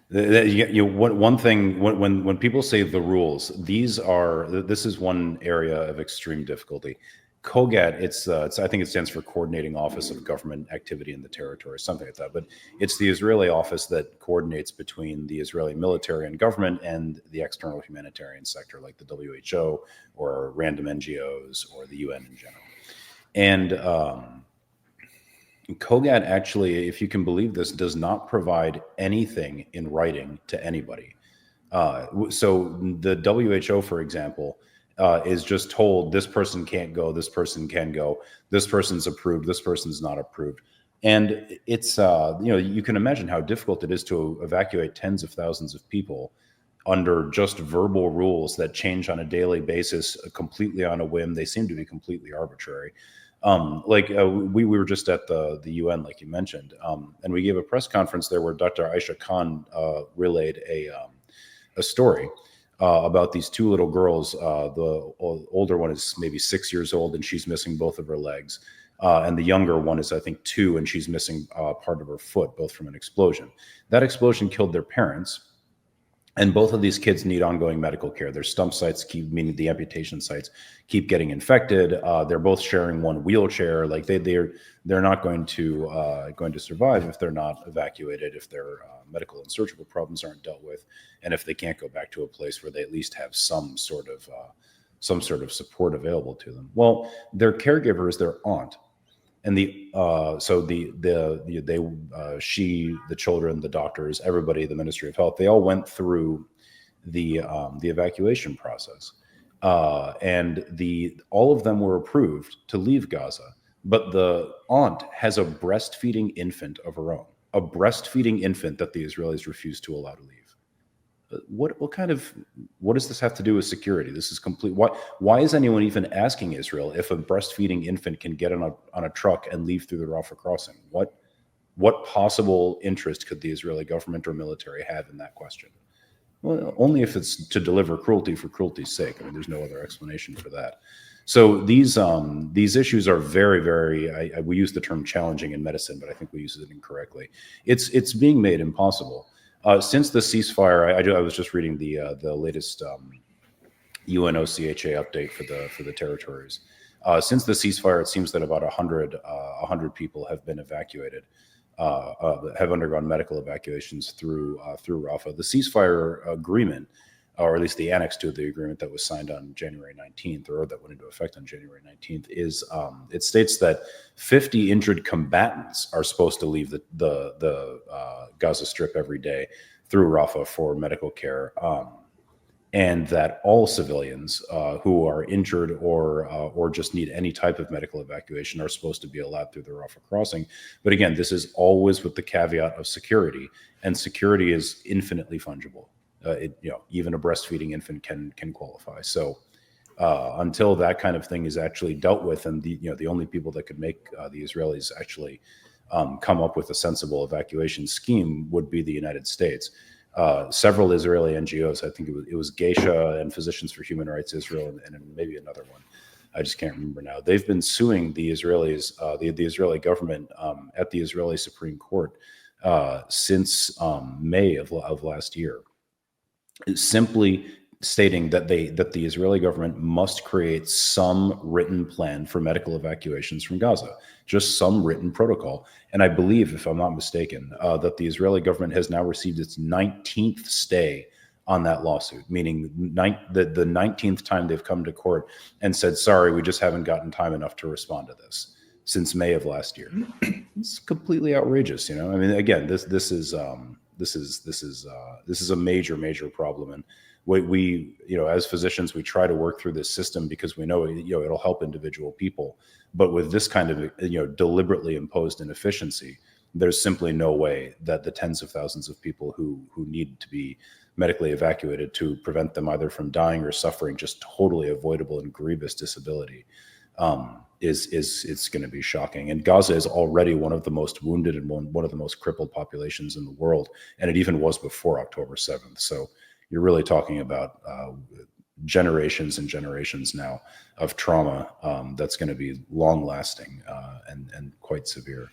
One thing when people say the rules, this is one area of extreme difficulty. COGAT, it's I think it stands for Coordinating Office of Government Activity in the Territory, something like that. But it's the Israeli office that coordinates between the Israeli military and government and the external humanitarian sector, like the WHO or random NGOs or the UN in general. And COGAT actually, if you can believe this, does not provide anything in writing to anybody. So the WHO, for example, is just told this person can't go, this person can go, this person's approved, this person's not approved. And it's, you can imagine how difficult it is to evacuate tens of thousands of people under just verbal rules that change on a daily basis, completely on a whim. They seem to be completely arbitrary. We were just at the UN, like you mentioned, and we gave a press conference there where Dr. Aisha Khan relayed a story about these two little girls. The older one is maybe 6 years old, and she's missing both of her legs. And the younger one is, I think, 2, and she's missing part of her foot, both from an explosion. That explosion killed their parents. And both of these kids need ongoing medical care. Their stump sites meaning the amputation sites, keep getting infected. They're both sharing one wheelchair. Like they're not going to survive if they're not evacuated, if their medical and surgical problems aren't dealt with, and if they can't go back to a place where they at least have some sort of support available to them. Well, their caregiver is their aunt. And the children, the doctors, everybody, the Ministry of Health, they all went through the evacuation process, and all of them were approved to leave Gaza. But the aunt has a breastfeeding infant of her own, a breastfeeding infant that the Israelis refused to allow to leave. What does this have to do with security? This is complete. Why is anyone even asking Israel if a breastfeeding infant can get on a truck and leave through the Rafah crossing? What possible interest could the Israeli government or military have in that question? Well, only if it's to deliver cruelty for cruelty's sake. I mean, there's no other explanation for that. So these issues are very, very. We use the term challenging in medicine, but I think we use it incorrectly. It's being made impossible. Since the ceasefire, I was just reading the latest UNOCHA update for the territories. Since the ceasefire, it seems that about 100 people have been evacuated, have undergone medical evacuations through Rafah. The ceasefire agreement, or at least the annex to the agreement that was signed on January 19th, or that went into effect on January 19th, is it states that 50 injured combatants are supposed to leave the Gaza Strip every day through Rafah for medical care, and that all civilians who are injured or just need any type of medical evacuation are supposed to be allowed through the Rafah crossing. But again, this is always with the caveat of security, and security is infinitely fungible. Even a breastfeeding infant can qualify. So until that kind of thing is actually dealt with, and the only people that could make the Israelis actually come up with a sensible evacuation scheme would be the United States. Several Israeli NGOs, I think it was Geisha and Physicians for Human Rights Israel, and maybe another one, I just can't remember now. They've been suing the Israelis, the Israeli government, at the Israeli Supreme Court since May of last year, simply stating that the Israeli government must create some written plan for medical evacuations from Gaza, just some written protocol. And I believe, if I'm not mistaken, that the Israeli government has now received its 19th stay on that lawsuit, meaning the 19th time they've come to court and said, sorry, we just haven't gotten time enough to respond to this, since May of last year. It's completely outrageous. I mean, again, this is a major problem. And we as physicians, we try to work through this system because we know it'll help individual people. But with this kind of deliberately imposed inefficiency, there's simply no way that the tens of thousands of people who need to be medically evacuated to prevent them either from dying or suffering just totally avoidable and grievous disability is going to be shocking. And Gaza is already one of the most wounded and one of the most crippled populations in the world, and it even was before October 7th. So you're really talking about generations and generations now of trauma that's going to be long lasting and quite severe.